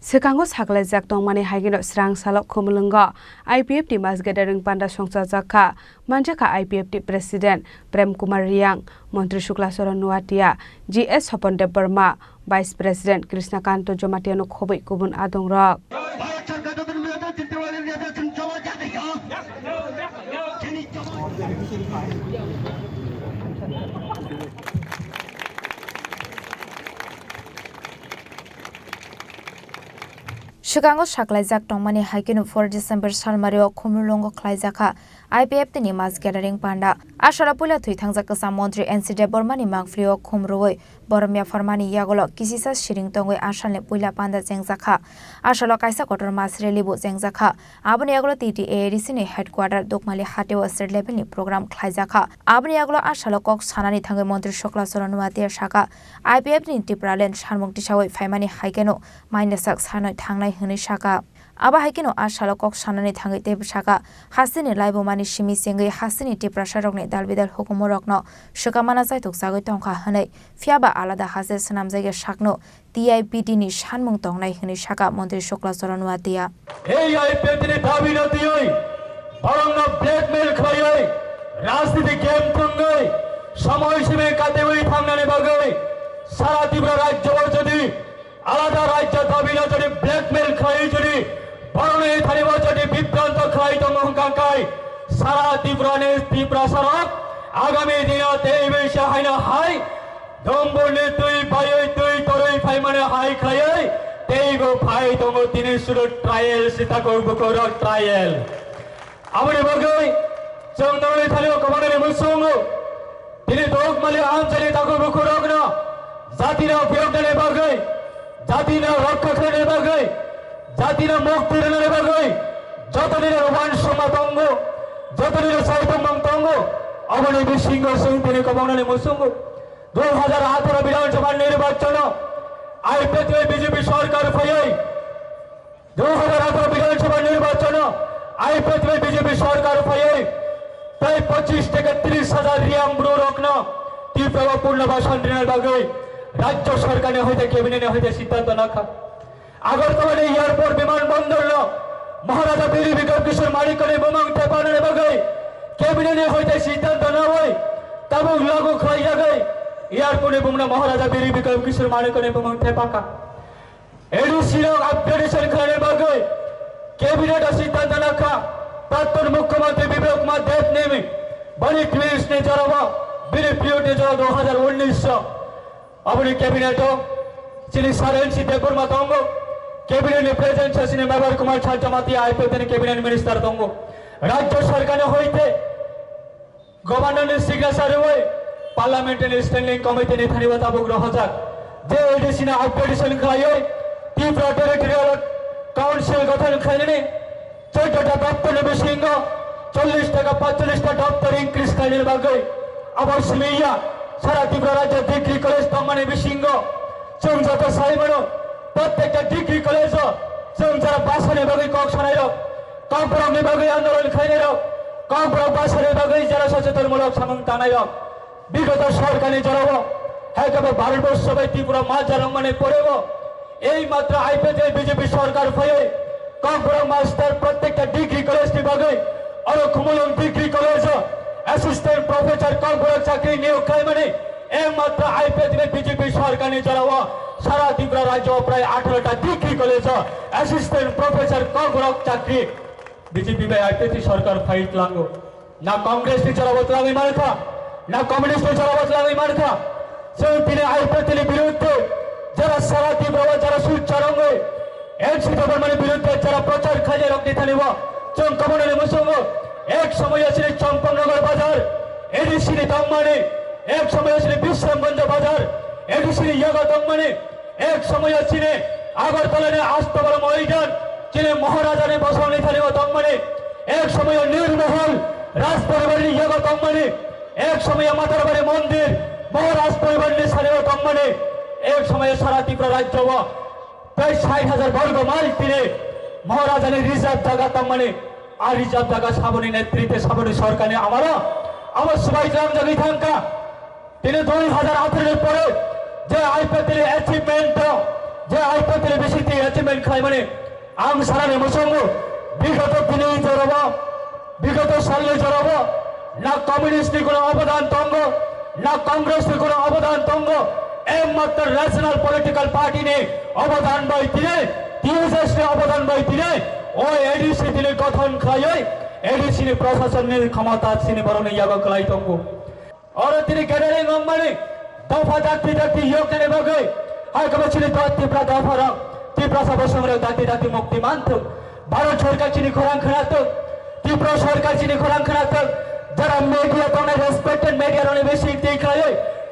Sekango saklajak tongmani haigino srang salok khumlungo IPF ti masgadaring panda songsa jaka manjaka IPF ti President Prem Kumar Riang Mantri Shukla Saran Nuatia GS Hopondev Burma Vice President Krishna Kanto Jomatiano Khoboi kubun adong rok Chicago saklajak tongmani haikinu 4 December salmario khumulongo khlaijaka IPF tini mas gathering panda ashara pula thui thangjak kasa montri NC Burmani mangflio khumroi boromia farmani yagolo kisisa shiring tongoi ashalne puila panda jengjaka ashalo kaisa kotor mas relibu jengjaka abuni yagolo TTADC ni headquarter dokmali hatewa state level ni program khlaijaka abuni yagolo ashalo kok sanani thangai montri Shukla Saran Nuatia shaka IPF ni tipralen sharmung tisawai faimani haikeno mainesak sanoi thangnai hini shaka aba haikino ashalo kok sanani thangai te shaka hasini laibo mani shimi sengai hasini tipra sharokne dalbidal hukumorokno shukamana saitok sagoi tongkha hanai fiaba alada hase sanamjage shakno TIPT ni shanmung tongnai hini shaka Mantri Shukla Saran Nuatia ei IPF ni dabi na dioi barangna blackmail khlai রাজনীতি game তঙ্গই সময় সীমে কাটেবই থামনানে বাগই সারা ত্রিপুরা রাজ্য যদি আলাদা রাজ্য দাবি না যদি blackmail খাই যদি বরণে থানিব যদি বিভ্রান্ত খাই তঙ্গকাঙ্কাই সারা ত্রিপুরানে ত্রিপুরা সড়ক আগামী দিনতে এই বেশি হাইনা হাই দম্বনে তুই ভাই তুই তোরই ভাই মানে হাই খাই তেইগো ভাই তঙ্গ তিনি শুরু ট্রায়াল সীতা করব কর ট্রায়াল আমরে বাগই 정당을 타려 그만의 무서운고 তিনি দোকমালি আঞ্চলিক তাকো বকুরগ্ন জাতিরা বিরোধনে বাগই জাতিরা রক্ষাকরণে বাগই জাতিরা মুক্তিরণে বাগই যতদিনের ওয়ান সমাতঙ্গ যতদিনের সাইতঙ্গ তঙ্গ অবনি বিশৃঙ্গ সিং তিনি কমনে মুসুঙ্গ 2018 বিধানসভা নির্বাচন আইপিএফ বিজেপি সরকার ফয়াই 2018 বিধানসভা নির্বাচন আইপিএফ বিজেপি সরকার ফয়াই প্রায় 25 থেকে 30,000 রিয়াং ব্রু রত্ন তীব্র পুনর্বাসন ঋণের বাগৈ রাজ্য সরকারে হইতে ক্যাবিনেটে হইতে সিদ্ধান্ত নাখা আগরতলা এয়ারপোর্ট বিমানবন্দর মহারাজা বীর বিক্রম কিশোর মালিকনে বোমাং টেপানের বাগৈ ক্যাবিনেটে হইতে সিদ্ধান্ত না হয় তবু লাগু খাই জায়গায় এয়ারপোর্টে বোমনা মহারাজা বীর বিক্রম কিশোর মালিকনে বোমাং টেপাকা এডিসির আপগ্রেডেশন খানের বাগৈ ক্যাবিনেটে সিদ্ধান্ত নাখা প্রাক্তন মুখ্যমন্ত্রী বিবেক কুমার দেব নেমে বড়ি ক্লিস ने जरावा बिरे पियोटे जो 2019 अपने कैबिनेट श्री सारेन सीधे बुर्मा तंगो कैबिनेट प्रेजेंट सिने मेंबर कुमार छाजमाती आईपीएफ ने कैबिनेट मिनिस्टर तंगो राज्य सरकार होइते गवर्नर ने सिग्नेचर होय पार्लियामेंट ने स्टैंडिंग कमिटी ने थानी बताबो रहजाक जे एडीसी ने अपग्रेडेशन खायो तीव्र टेरिटोरियल काउंसिल गठन खाइने 14টা দপ্তরে বিশৃঙ্গ 40 টাকা 45টা দপ্তর ইনক্রিজ খাইনের বাগৈ অবশ্যই সারা ত্রিপুরা রাজ্য ডিগ্রি কলেজ তমানে বিশৃঙ্গ जों যত সাইমনো প্রত্যেকটা ডিগ্রি কলেজ जों যারা বাসনে বাগৈ কক শনাইর কংপ্রমনি বাগৈ আন্দোলন খাইনের কংপ্রম বাসনে বাগৈ যারা সচেতনমূলক সামং টানাইর বিগত সরকারি জড়াব হেকবে ভারতবর্ষ বাই ত্রিপুরা মাঝার মানে পড়েব এই মাত্র আইপিএফ বিজেপি সরকার ফয়ে কংপ্রম মাস্টার প্রত্যেকটা ডিগ্রি কলেজ কি বাগৈ আর কুমলং ডিগ্রি কলেজ অ্যাসিস্ট্যান্ট প্রফেসর কংপ্রম চাকরি নিয়োগ খাই মানে একমাত্র আইপিএফ বিজেপি সরকারি জড়াব সারা ত্রিপুরা রাজ্য প্রায় 18টা ডিগ্রি কলেজ অ্যাসিস্ট্যান্ট প্রফেসর কংপ্রম চাকরি বিজেপি বাই আইপিএফ সরকার ফাইট লাঙ্গো না কংগ্রেস নি জড়াব লাগি মারখা না কমিউনিস্ট জড়াব লাগি মারখা সেই তিনি আইপিএফ বিরুদ্ধে যারা সারা ত্রিপুরা যারা সুচারঙ্গ এনসি গভর্নমেন্টের বিরুদ্ধে যারা প্রচার খাজে রক্তি থানিব जों কমনে মুসঙ্গ এক সময় আছিল চম্পকনগর বাজার এডিসি তংমানে এক সময় আছিল বিশ্রামগঞ্জ বাজার এডিসি ইয়াগা তংমানে এক সময় আছিল আগরতলানে আস্তবল ময়দান যিনি মহারাজানে বসাउने থানিব তংমানে এক সময় নির্মহল রাজ পরিবারের ইয়াগা তংমানে এক সময় মাতারবাড়ি মন্দির মহারাজ পরিবারের সারিব তংমানে এক সময় সারা ত্রিপুরা রাজ্য প্রায় 60,000 বর্গ মাইল তীরে মহারাজানের রিজার্ভ জায়গা তংমানে আর রিজার্ভ জায়গা সাবনী নেতৃত্বে সাবনী সরকারে আমার সবাই গ্রাম জায়গায় থাকা তিনি 2018 পরে যে আইপিএফ অ্যাচিভমেন্ট যে আইপিএফের বেশি অ্যাচিভমেন্ট খাই মানে আং সারানে মসঙ্গ বিগত দিনে জড়াব বিগত সালে জড়াব না কমিউনিস্টের কোনো অবদান তঙ্গ না কংগ্রেসের কোনো অবদান তঙ্গ একমাত্র ন্যাশনাল পলিটিক্যাল পার্টি নে অবদান বাই দিনে টিএসএস নে অবদান বাই দিনে ও এডিসি দিনে গঠন খাই এডিসি নে প্রশাসনের ক্ষমতা সিনে বরণ ইয়াগো কলাই তঙ্গ और তিনি গ্যাদারিং মানে দফা জাতি জাতি ইয়োগ নে বগে হাই কবে ছিল তিপ্রা দফা রা তিপ্রা সব সংগ্রহ জাতি জাতি মুক্তি মানত ভারত সরকার চিনি খোরাং খানাত তিপ্রা সরকার চিনি খোরাং খানাত যারা মিডিয়া তো রেসপেক্টেড মিডিয়া রনে বেশি দেখায়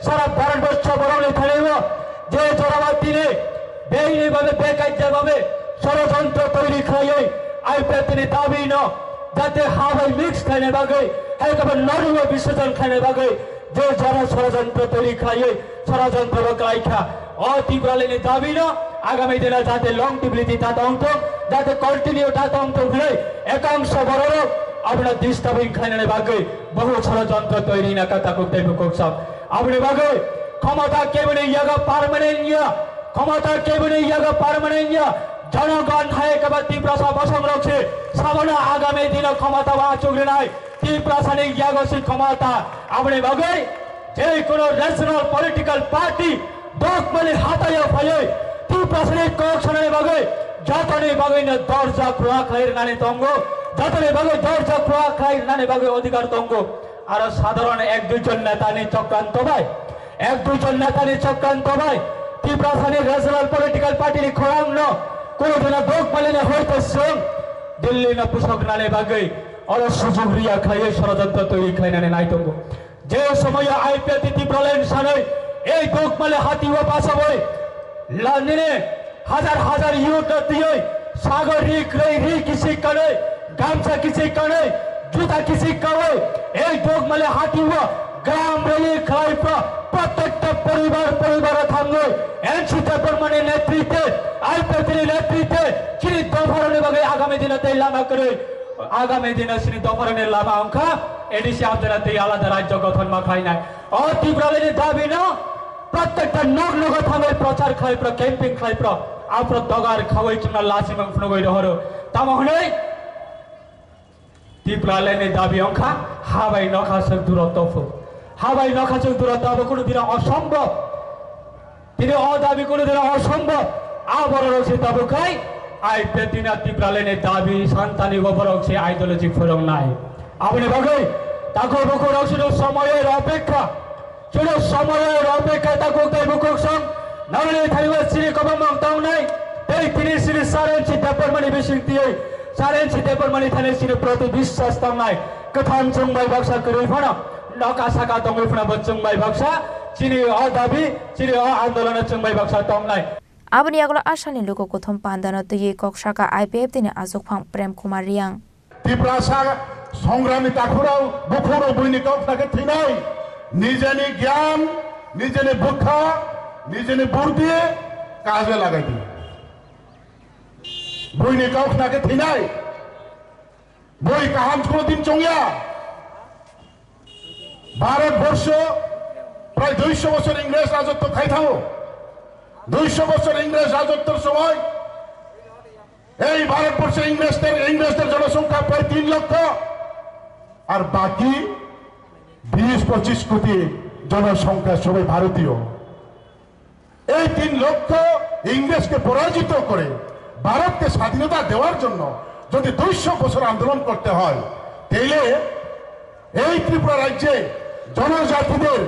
সারা ভারতবর্ষ বরণে থাকব যে জোরাবাদ দিনে বেইনি ভাবে বেকায়দাভাবে ষড়যন্ত্র তৈরি খায় আইপিএফ তিনি দাবি ন যাতে হাওয়াই মিক্স খানে বাগে একবার নরুয়া বিসর্জন খানে বাগে যে যারা ষড়যন্ত্র তৈরি খায় ষড়যন্ত্র বাগাই খা ও তীব্রালেনি দাবি ন আগামী দিনে যাতে লংটিবিলিটি তাতঙ্ক যাতে কন্টিনিউ তাতঙ্ক হলে একাংশ বড় আপনার দিস্তাবিন খানে বাগে বহু ষড়যন্ত্র তৈরি না কথা করতে সব আপনি বাগে ক্ষমতা কেবলে ইয়াগা পার্মানেন্ট ইয়া ক্ষমতা কেবলে ইয়াগা পার্মানেন্ট ইয়া জনগণ হায় কেবল তীব্রাসা বসং রক্ষে সামনে আগামী দিনে ক্ষমতা বা চুগলে নাই তীব্রাসানিক ইয়াগসি ক্ষমতা আপনি বাগে যে কোনো ন্যাশনাল পলিটিক্যাল পার্টি ডকমালি হাতাইয়া ফাইয়ে তীব্রাসানিক কয়েকশনের বাগে যতনে বাগে না দরজা খোয়া খাইর নানে তঙ্গ যতনে বাগে দরজা খোয়া খাইর নানে বাগে অধিকার তঙ্গ আর সাধারণ এক দুইজন নেতা নিয়ে চক্রান্ত ভাই এক দুইজন নেতা নিয়ে চক্রান্ত ভাই তীব্রাসানিক ন্যাশনাল পলিটিক্যাল পার্টির খোরাং ন কোনদিন দোক পালিনে হইতেছে দিল্লি না পুষক নালে বাগে আর সুযোগ রিয়া খাইয়ে ষড়যন্ত্র তৈরি খাই নানে নাই তঙ্গ যে সময় আইপিএফ তীব্রালেন সানে এই দোক মালে হাতি ও পাশা বই লন্ডনে হাজার হাজার ইউরো দিয়ে সাগর রিক রি কিসি করে গামছা কিসি করে জুতা কিসি করে এই দোক মালে হাতি ও গ্রাম রেলি খাই প্রত্যেকটা পরিবার থামবে এনসি দেববর্মানের নেতৃত্বে আইপিএফের নেতৃত্বে শ্রী দফারণে বাগে আগামী দিনে তেই লামা করে আগামী দিনে শ্রী দফারণের লামা অঙ্কা এডিসি আপনারা তেই আলাদা রাজ্য গঠন মাখাই নাই ও তীব্রালের দাবি না প্রত্যেকটা নগ থামে প্রচার খাই ক্যাম্পিং খাই আপনার দগার খাওয়াই কিংবা লাসি মাংস নগৈ রহর তামহনে তীব্রালের দাবি অঙ্কা হাবাই নখাসক দূরত্ব হাবাই নখাসক দূরত্ব হবে কোনোদিন অসম্ভব তিনি অদাবি কোনোদিন অসম্ভব আবার রয়েছে তবে খাই আইপিএফ দিন তীব্রালেনের দাবি সন্তানি গোবর রয়েছে আইডিওলজি ফরম নাই আপনি ভাবে তাকে বুকু রয়েছে সময়ের অপেক্ষা ছিল সময়ের অপেক্ষা তাকে তাই বুকুক সং নামলে থাইবা শ্রী কবমং তাও নাই এই তিনি শ্রী সারেন্সি দেববর্মানি বেশি দিয়ে সারেন্সি দেববর্মানি থানে শ্রী প্রতি বিশ্বাস তাও নাই কথান চুংবাই বাক্সা করে ফোনা নকা সাকা তঙ্গই ফোনা বচুংবাই বাক্সা চিনি অদাবি চিনি আন্দোলনের চুংবাই বাক্সা তাও নাই aboni aglo ashani luko kothom pandana tuye kokshaka IPF dine azokphang Prem Kumar Riang তীব্রাসা সংগ্রামী তাকুরাও বুকুরো বৈনিকাও থাকে থিনাই নিজেনি জ্ঞান নিজেনি বুদ্ধা নিজেনি বুদ্ধি কাজে লাগাই দি বৈনিকাও থাকে থিনাই বই কাহাম কোনদিন চঙ্গিয়া ভারতবর্ষ প্রায় 200 বছর ইংরেজ রাজত্ব খাইথাও 200 বছর ইংরেজ রাজত্বের সময় এই ভারতবর্ষে ইংরেজদের জনসংখ্যা প্রায় 3 লক্ষ আর বাকি 20-25 কোটি জনসংখ্যা সবাই ভারতীয় এই 3 লক্ষ ইংরেজকে পরাজিত করে ভারতকে স্বাধীনতা দেওয়ার জন্য যদি 200 বছর আন্দোলন করতে হয় তাহলে এই ত্রিপুরা রাজ্যে জনজাতিদের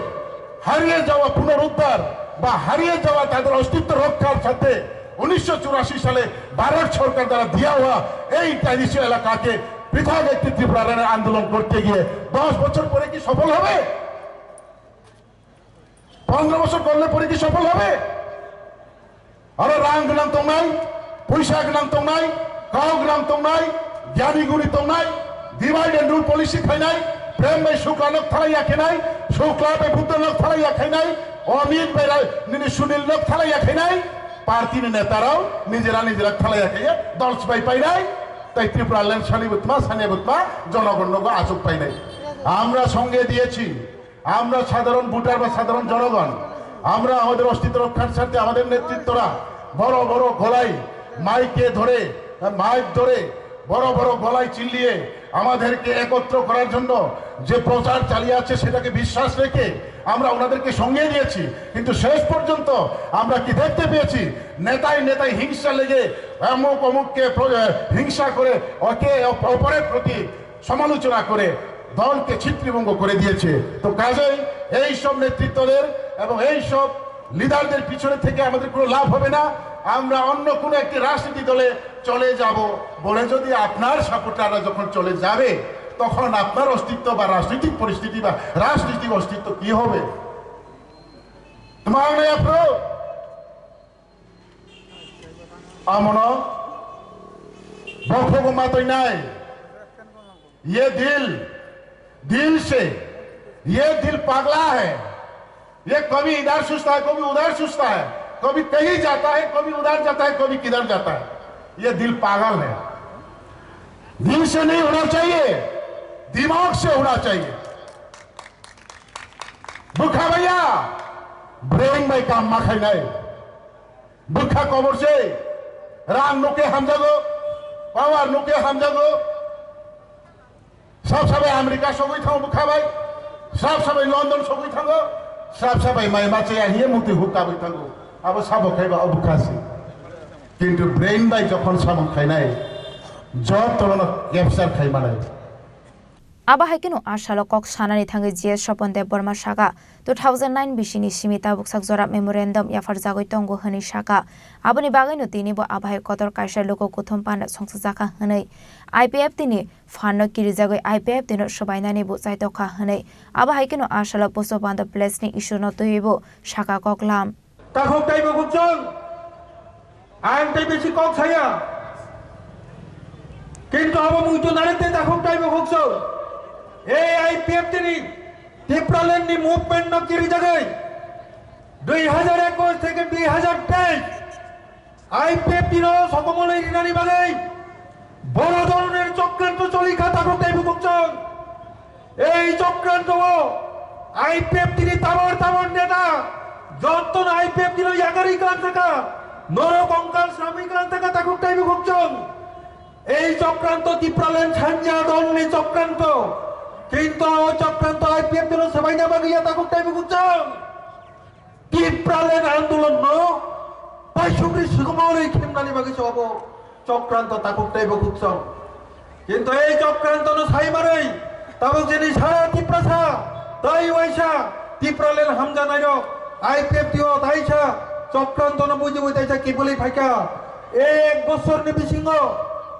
হারিয়ে যাওয়া পুনরুদ্ধার বা হারিয়ে যাওয়া তাদের অস্তিত্ব রক্ষার সাথে 1984 সালে ভারত সরকার দ্বারা দেওয়া হওয়া এই ট্রাডিশনাল এলাকাকে পৃথক একটি ত্রিপুরার আন্দোলন করতে গিয়ে 10 বছর পরে কি সফল হবে 15 বছর করলে পরে কি সফল হবে আর রাং গ্রাম তো নাই পয়সা গ্রাম তো নাই কাউ গ্রাম তো নাই জ্ঞানীগুড়ি তো নাই ডিভাইড এন্ড রুল পলিসি খাই নাই প্রেম ভাই শুক্লানক থালাইয়া খাই নাই শুক্লাবে বুদ্ধনক থালাইয়া খাই নাই অমিত ভাই সুনীল লোক থালাইয়া খাই নাই পার্টি নেতারাও নিজেরা থালাইয়া খাইয়া 10 পাই নাই তাই ত্রিপুরা ল্যান্ড সানিয়া বুতমা জনগণকে আচক পাই নাই আমরা সঙ্গে দিয়েছি আমরা সাধারণ ভোটার বা সাধারণ জনগণ আমরা আমাদের অস্তিত্ব রক্ষার স্বার্থে আমাদের নেতৃত্বরা বড় বড় গলায় মাইক ধরে বড় বড় গলায় চিল্লিয়ে আমাদেরকে একত্র করার জন্য যে প্রচার চালিয়ে আছে সেটাকে বিশ্বাস রেখে আমরা ওনাদেরকে সঙ্গে নিয়েছি, কিন্তু শেষ পর্যন্ত আমরা কি দেখতে পেয়েছি? নেতায় হিংসা লেগে অমুককে হিংসা করে অপরের প্রতি সমালোচনা করে দলকে ছিন্নভিন্ন করে দিয়েছে। তো কাজেই এই সব নেতৃত্বদের এবং এই সব লিডারদের পিছনে থেকে আমাদের কোনো লাভ হবে না। আমরা অন্য কোনো একটি রাজনীতি দলে চলে যাব বলে যদি আপনার সাপোর্টাররা যখন চলে যাবে তখন আপনার অস্তিত্ব বা রাজনৈতিক পরিস্থিতি বা রাজনৈতিক অস্তিত্ব কি হবে? मांगने अप्रो आमनो बखो गुमा तो नहीं, ये दिल से ये दिल पागला है। ये कभी इधर सुस्ता है, कभी उधर सुस्ता है, कभी कहीं जाता है, कभी उधर जाता है, कभी किधर जाता है। ये दिल पागल है। दिल से नहीं होना चाहिए, दिमाग से होना चाहिए। भूखा भैया ब्रेन में काम माखाई नहीं, भूखा कबर से राम नुके हम जागो, पावर नुके हम जागो, सब अमेरिका सगई थाओ भूखा भाई, सब लंदन सगई थांगो, सब माई माचे आहिए मुक्ति हुक्का भी थांगो। अब सब खाइबा अबुखासी, किंतु ब्रेन बाई जखन सब खाई नहीं, जब तुलना कैप्चर खाई माने। Aba haikinu asalo kok sanani thangi GS Sopon Dev Burma Shaka 2009 bishini simita buksak jora memorandum yafar jagoi tongo hani shaka aboni bagai no tini bo abahai kotor kaisa loko kuthom pana songsa jaka hanai IPF tini fanno kiri jagoi IPF tino sobainani bo chaito kha hanai aba haikinu asalo poso banda place ni issue no toibo shaka koklam takhok taibo gukchong ang tai beshi kok saya kintu abo muito narete takhok taibo gukchong AIPF তিনি টিপ্রালেন্ডি movement নকিরি জায়গায় 2021 থেকে 2023 IPF তিনো সকমলে রিনানি বাগাই বড় ধরনের চক্রান্ত চলিখা থাকুক তাই বুকচং এই চক্রান্ত আইপিএফ তিনি তাবর নেতা যতন আইপিএফ তিনো ইয়াগারি কান থাকা নর কঙ্কাল শ্রমিক কান থাকা থাকুক তাই বুকচং এই চক্রান্ত টিপ্রালেন্ড ছাঞ্জা দলনি চক্রান্ত কিন্তু চক্রান্ত আইপিএফ দিল সবাই না বাগিয়া তাকুক টাইম গুচং টিপ্রালেন আন্দোলন ন পাইসুগ্রি সুগমরে খেমনানি বাগিছ হব চক্রান্ত তাকুক টাইম গুচং কিন্তু এই চক্রান্ত ন সাই মারই তাবক জেনি সারা টিপ্রাসা তাই ওইসা টিপ্রালেন হামজা নাইর আইপিএফ দিও তাইসা চক্রান্ত ন বুঝি বইতাইসা কি বলি ফাইকা এক বছর নি বিসিংহ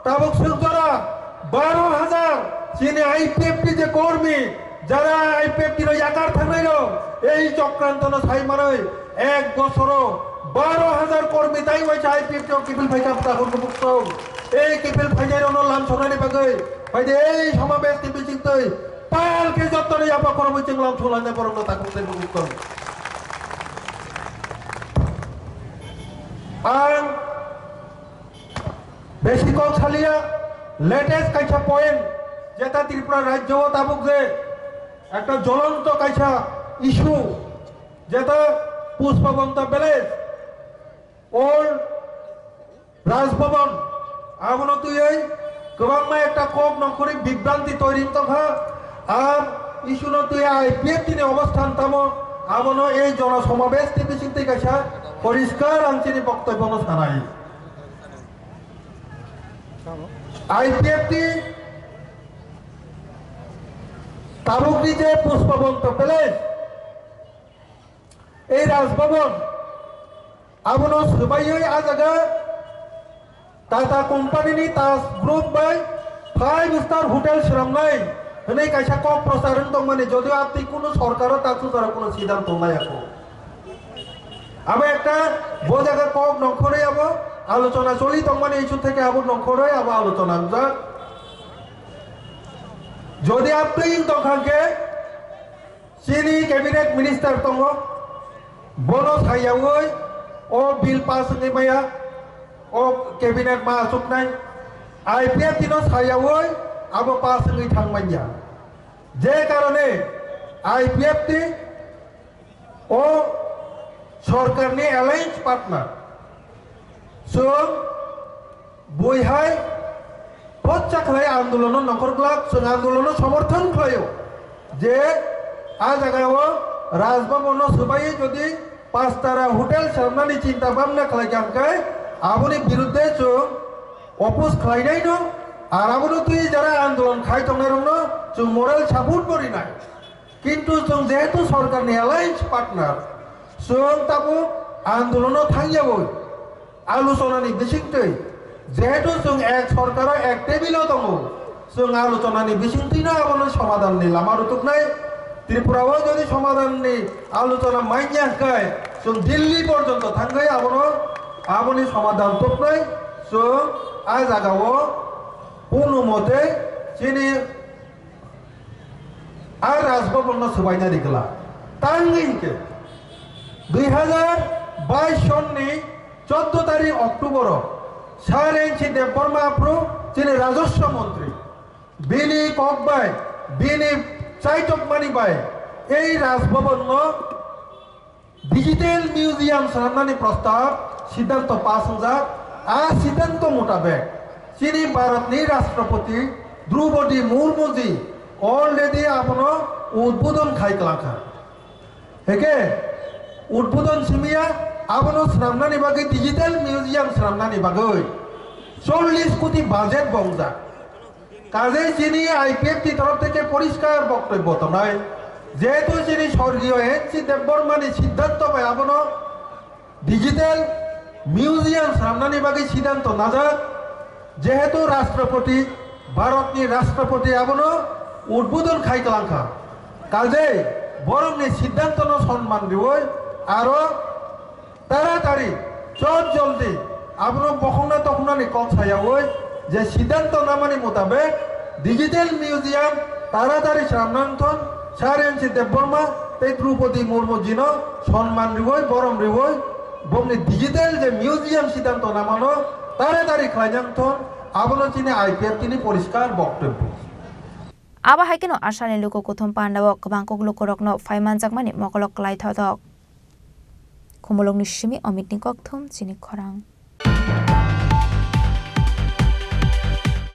তাবক সুজরা 12,000 চীনে আইপিএফটি যে কর্মী যারা আইপিএফটির ইয়াকার থাকলেন এই চক্রান্ত না ছাই মারই এক বছর 12,000 কর্মী তাই হয়েছে আইপিএফটি কিপিল ভাইকা মুক্ত এই কিপিল ভাইজার লাম ছড়ানি বাগে ভাই এই সমাবেশ টিপি চিন্তাই পালকে যতনে আপা করব চিংলাম ছলানে পরম তাকুতে মুক্ত আর বেশি কম ছালিয়া লেটেস্ট কাইছা পয়েন্ট যেটা ত্রিপুরা রাজ্য তাবুক যে একটা জ্বলন্ত কাইছা ইস্যু যেটা পুষ্পবন্ত প্যালেস ওল্ড রাজভবন আমন তুই এই গোবাংমা একটা কক নকরি বিভ্রান্তি তৈরি তখা আর ইস্যু ন তুই আইপিএফ তিনি অবস্থান তামো আমন এই জনসমাবেশ টিপি চিন্তি কাইছা পরিষ্কার আঞ্চলিক বক্তব্য জানাই আইপিএফটি তাবুকরি যে পুষ্পবন্ত প্যালেস এই রাজভবন আমন সবাই আজাগা টাটা কোম্পানিনি তাস গ্রুপ বাই 5 স্টার হোটেল শ্রমনাই হনে কাইসা কক প্রচারণ দং মানে যদিও আপনি কোনো সরকারও তাকু তারা কোনো সিদ্ধান্ত নাই আকো আমি একটা বোঝাগা কক নখরে যাব আলোচনা চলি দং মানে ইস্যু থেকে আবু নখরে আবু আলোচনা যা যদি আপনি তখনকে চিনি ক্যাবিনেট মিনিস্টার দङ বন সাইয়াওই ও বিল পাস নিমায়া ও ক্যাবিনেট মা আসুকনাই আইপিএফ দিন সাইয়াওই আবো পাস নি থাংমাইয়া যে কারণে আইপিএফ টি ও সরকারনি অ্যালায়েন্স পার্টনার जों बयहाय पच्चा खालाय आंदोलन नखरग्लाक जों आंदोलन समर्थन खालायो जे आ जायगायाव राजभवन सबाई जदि पाँचतारा होटेल सामनानि चिंता भावना खालायखांखाय आबोनि बिरुद्धे जों अपोज खालायनाय दं आर आबोनो तुई जारा आंदोलन खालायथंनाय दंनो जों मरेल सापर्ट करिनाय किन्तु जों जेहेतु सरकारनि एलायन्स पार्टनार जों ताबो आंदोलनाव थांजाबो आलोचनानि बिथिंथै जेहेतु जों एक सरकाराव एक टेबिलाव दङ जों आलोचनानि बिथिंथैनो आबोनो समाधाननि लामा रुथुकनाय त्रिपुराव जदि समाधाननि आलोचना माइन्याखाय जों दिल्ली पर्यन्त थांगाय आबोनि समाधान थुकनाय जों आ जागाव कोनो मते जोंनि आ राजभवन सोबायनानै गला तांगैके 2022 सननि 14 तारिख अक्टोबर सारेंसि देबबर्मा आफ्रु जोंनि राजस्व मन्त्री बिनि ककबाय बिनि चाइटकमानि बाय এই राजभवन डिजिटल मिउजियाम खालामनानै प्रस्ताव सिद्धांत पास होजाक आ सिद्धांत मोताबेक चीनी भारतनि राष्ट्रपति द्रौपदी मुर्मू जी अलरेडी आपनो उद्बोधन खालामखा हेके उद्बोधन सिमिया आपनो खालामनानै बागै डिजिटल मिउजियाम खालामनानै बागै 40 कोटी बाजेट बंजा কাজে যিনি আইপিএফটি তরফ থেকে পরিষ্কার বক্তব্য তো নয় যেহেতু যিনি স্বর্গীয় এনসি দেববর্মানি সিদ্ধান্ত পায় আপনো ডিজিটাল মিউজিয়াম সামনানি বাকি সিদ্ধান্ত না যাক যেহেতু রাষ্ট্রপতি ভারতনি রাষ্ট্রপতি আপনো উদ্বোধন খাইকলাংখা কাজে বরংনি সিদ্ধান্ত ন সম্মান দিবই আরো তাড়াতাড়ি জলদি আপনো বখনা তখনানি কথায়াওই যে সিদ্ধান্ত নামানি মোতাবেক ডিজিটাল মিউজিয়াম তাড়াতাড়ি সামনান্থন সারেন্সি দেববর্মা এই দ্রৌপদী মুর্মু জিন সম্মান রিবই বরম রিবই বমনি ডিজিটাল যে মিউজিয়াম সিদ্ধান্ত নামানো তাড়াতাড়ি খাইজান্থন আবনো চিনে আইপিএফ তিনি পরিষ্কার বক্তব্য আবা হাইকেনো আসানি লোক কোথম পান্ডাব কবাংকক লোকরকনো ফাইমানজাকমানি মকলক লাইথাদক খুমলংনি সিমি অমিতনি ককথম চিনি খরাং